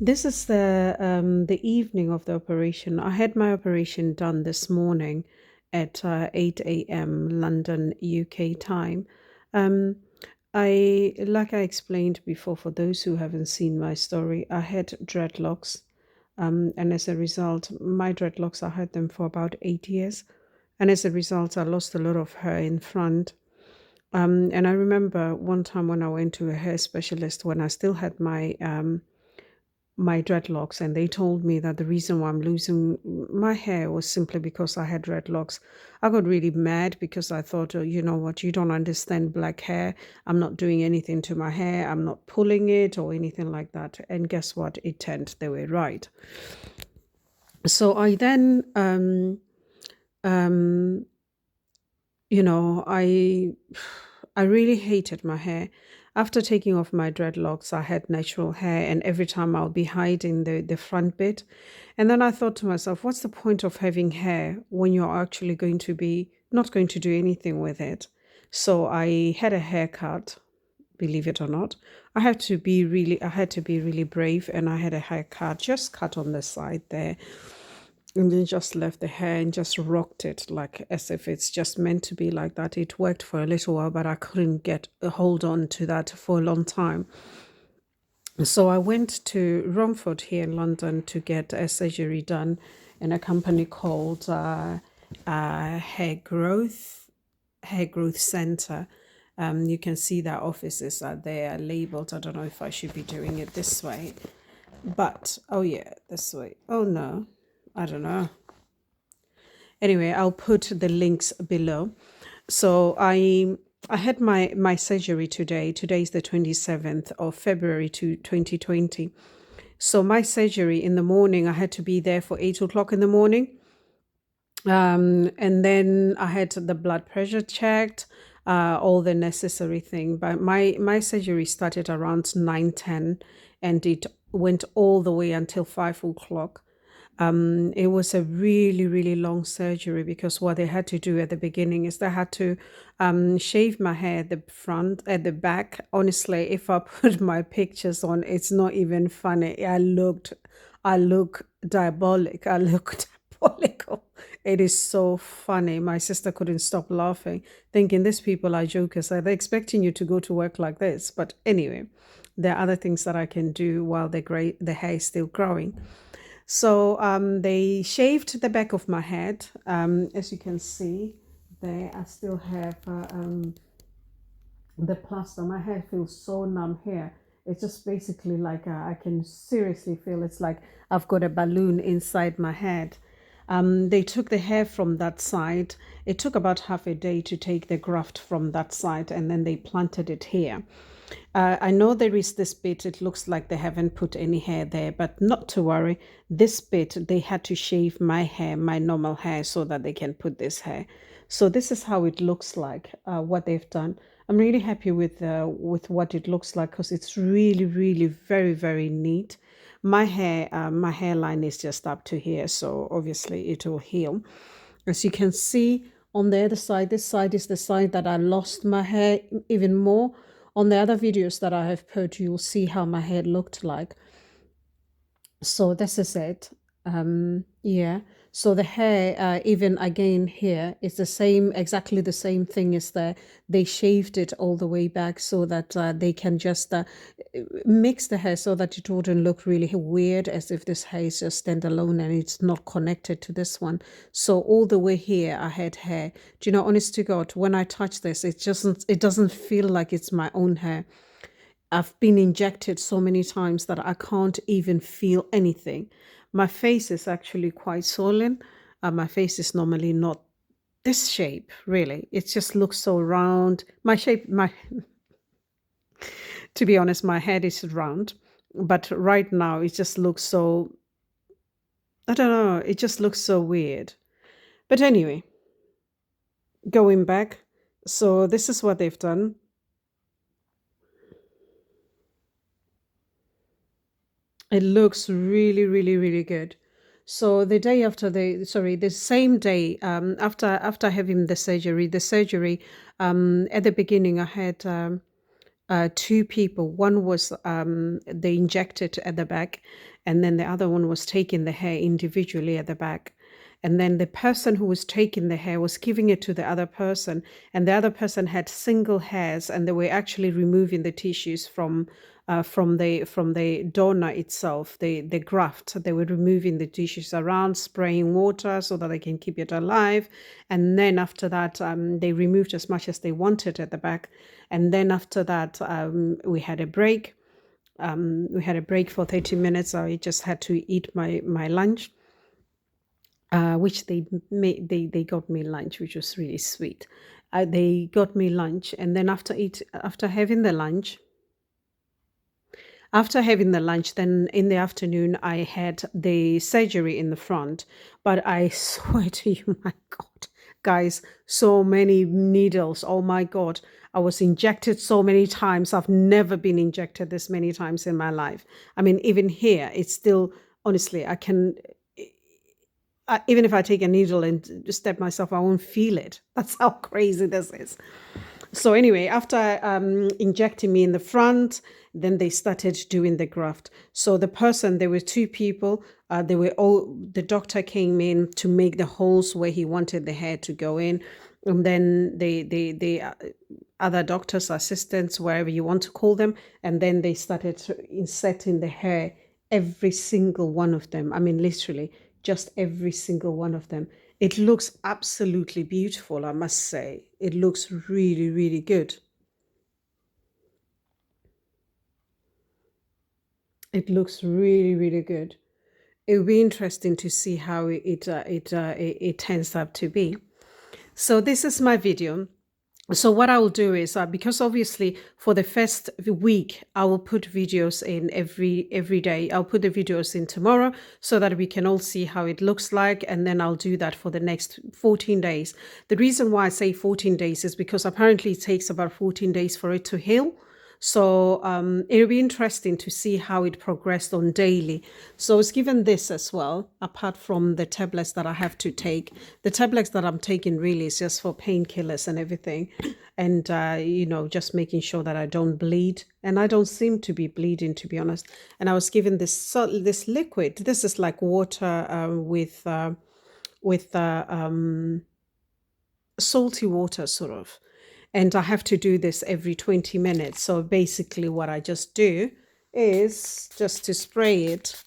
This is the evening of the operation. I had my operation done this morning at 8 a.m. London, UK time. Um, like I explained before, for those who haven't seen my story, I had dreadlocks, and as a result, my dreadlocks, I had them for about 8 years, and as a result, I lost a lot of hair in front. And I remember one time when I went to a hair specialist when I still had my dreadlocks, and they told me that the reason why I'm losing my hair was simply because I had dreadlocks. I got really mad because I thought, oh, you know what, you don't understand black hair. I'm not doing anything to my hair. I'm not pulling it or anything like that. And guess what? It turned they were right. So I then um you know, I really hated my hair. After taking off my dreadlocks, I had natural hair, and every time I'll be hiding the front bit. And then I thought to myself, what's the point of having hair when you're actually going to be not going to do anything with it? So I had a haircut, believe it or not. I had to be really brave, and I had a haircut, just cut on the side there, and then just left the hair and just rocked it like as if it's just meant to be like that. It worked for a little while, but I couldn't get a hold on to that for a long time. So I went to Romford here in London to get a surgery done in a company called Hair Growth Center. You can see that offices are there labeled. I don't know if I should be doing it this way, but oh yeah, this way. Oh no, I don't know. Anyway, I'll put the links below. So I had my surgery today. Today is the 27th of February 2020. So my surgery in the morning, I had to be there for 8 o'clock in the morning. And then I had the blood pressure checked, all the necessary thing. But my surgery started around 9:10, and it went all the way until 5 o'clock. It was a really, really long surgery because what they had to do at the beginning is they had to shave my hair at the front, at the back. Honestly, if I put my pictures on, it's not even funny. I look diabolic. I look diabolical. It is so funny. My sister couldn't stop laughing, thinking these people are jokers. Are they expecting you to go to work like this? But anyway, there are other things that I can do while the hair is still growing. So they shaved the back of my head. As you can see, there I still have the plaster. My head feels so numb here. It's just basically like I can seriously feel it's like I've got a balloon inside my head. They took the hair from that side. It took about half a day to take the graft from that side, and then they planted it here. I know there is this bit, it looks like they haven't put any hair there, but not to worry. This bit, they had to shave my hair, my normal hair, so that they can put this hair. So this is how it looks like, what they've done. I'm really happy with what it looks like because it's really, really very, very neat. My hairline is just up to here, so obviously it will heal. As you can see on the other side, this side is the side that I lost my hair even more. On the other videos that I have put, you'll see how my hair looked like. So this is it. Yeah. So the hair, even again here, is the same, exactly the same thing as they shaved it all the way back so that they can just mix the hair so that it wouldn't look really weird as if this hair is just standalone and it's not connected to this one. So all the way here, I had hair. Do you know, honest to God, when I touch this, it doesn't feel like it's my own hair. I've been injected so many times that I can't even feel anything. My face is actually quite swollen. My face is normally not this shape, really. It just looks so round. To be honest, my head is round, but right now it just looks so, I don't know, it just looks so weird. But anyway, going back, so this is what they've done. It looks really, really, really good. So the day after the same day after having the surgery, at the beginning I had two people. One was they injected at the back, and then the other one was taking the hair individually at the back. And then the person who was taking the hair was giving it to the other person, and the other person had single hairs, and they were actually removing the tissues from the donor itself, the graft. They were removing the tissues around, spraying water so that they can keep it alive. And then after that, they removed as much as they wanted at the back. And then after that, we had a break. We had a break for 30 minutes. I just had to eat my lunch, which they got me lunch, which was really sweet. They got me lunch, and then after having the lunch, then in the afternoon, I had the surgery in the front. But I swear to you, my God, guys, so many needles. Oh my God. I was injected so many times. I've never been injected this many times in my life. I mean, even here, it's still, honestly, even if I take a needle and step myself, I won't feel it. That's how crazy this is. So anyway, after injecting me in the front, then they started doing the graft. So there were two people. The doctor came in to make the holes where he wanted the hair to go in. And then the other doctors, assistants, wherever you want to call them. And then they started inserting the hair, every single one of them. I mean, literally, just every single one of them. It looks absolutely beautiful, I must say. It looks really, really good. It looks really, really good. It will be interesting to see how it turns out to be. So this is my video. So what I will do is, because obviously for the first week, I will put videos in every day. I'll put the videos in tomorrow so that we can all see how it looks like. And then I'll do that for the next 14 days. The reason why I say 14 days is because apparently it takes about 14 days for it to heal. So it'll be interesting to see how it progressed on daily. So I was given this as well, apart from the tablets that I have to take. The tablets that I'm taking really is just for painkillers and everything. And, just making sure that I don't bleed. And I don't seem to be bleeding, to be honest. And I was given this liquid. This is like water with salty water, sort of. And I have to do this every 20 minutes. So basically what I just do is just to spray it.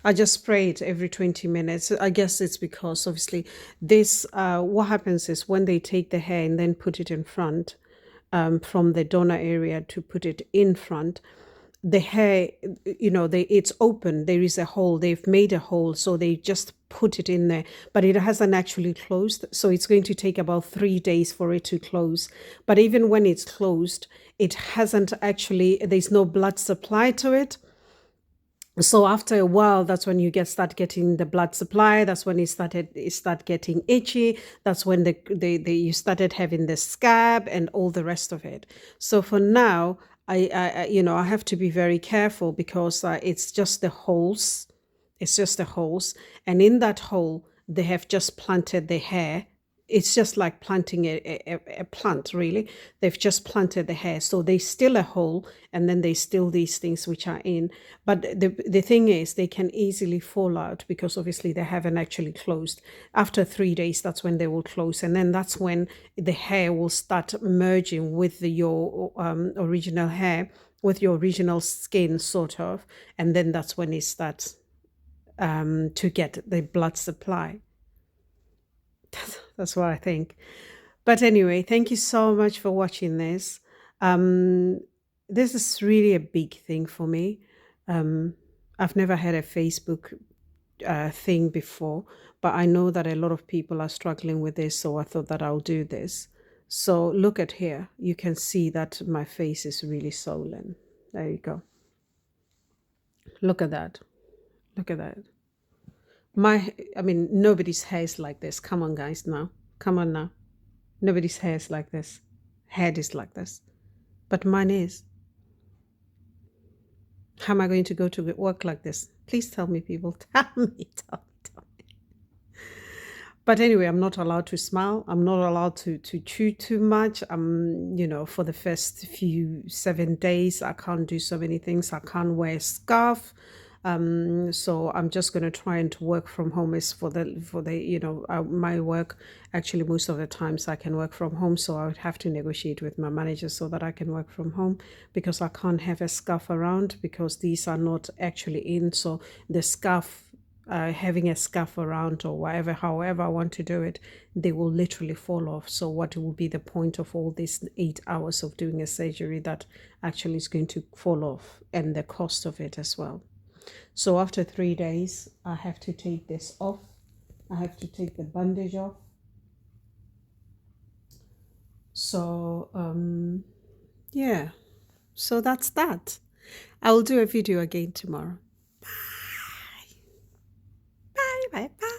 I just spray it every 20 minutes. I guess it's because obviously this, what happens is when they take the hair and then put it in front, from the donor area to put it in front, the hair, it's open. There is a hole. They've made a hole, so they just put it in there, but it hasn't actually closed. So it's going to take about 3 days for it to close. But even when it's closed, it hasn't actually, there's no blood supply to it. So after a while, that's when you start getting the blood supply. That's when it start getting itchy. That's when you started having the scab and all the rest of it. So for now, I have to be very careful because it's just the holes. It's just the holes, and in that hole they have just planted the hair. It's just like planting a plant, really. They've just planted the hair. So they still a hole, and then they still these things which are in. But the thing is, they can easily fall out because obviously they haven't actually closed. After 3 days, that's when they will close. And then that's when the hair will start merging with your original hair, with your original skin, sort of. And then that's when it starts to get the blood supply. That's what I think. But anyway, thank you so much for watching this. This is really a big thing for me. I've never had a Facebook thing before, but I know that a lot of people are struggling with this, so I thought that I'll do this. So look at here. You can see that my face is really swollen. There you go. Look at that. Look at that. Nobody's hair is like this. Come on, guys, now. Come on now. Nobody's hair is like this. Head is like this. But mine is. How am I going to go to work like this? Please tell me, people. Tell me. But anyway, I'm not allowed to smile. I'm not allowed to chew too much. For the first few 7 days, I can't do so many things. I can't wear a scarf. So I'm just gonna try and to work from home. Is for the my work. Actually, most of the times I can work from home, so I would have to negotiate with my manager so that I can work from home, because I can't have a scarf around because these are not actually in. So the scarf, having a scarf around or whatever, however I want to do it, they will literally fall off. So what will be the point of all these 8 hours of doing a surgery that actually is going to fall off, and the cost of it as well. So after 3 days, I have to take this off. I have to take the bandage off. So yeah, so that's that. I will do a video again tomorrow. Bye bye bye.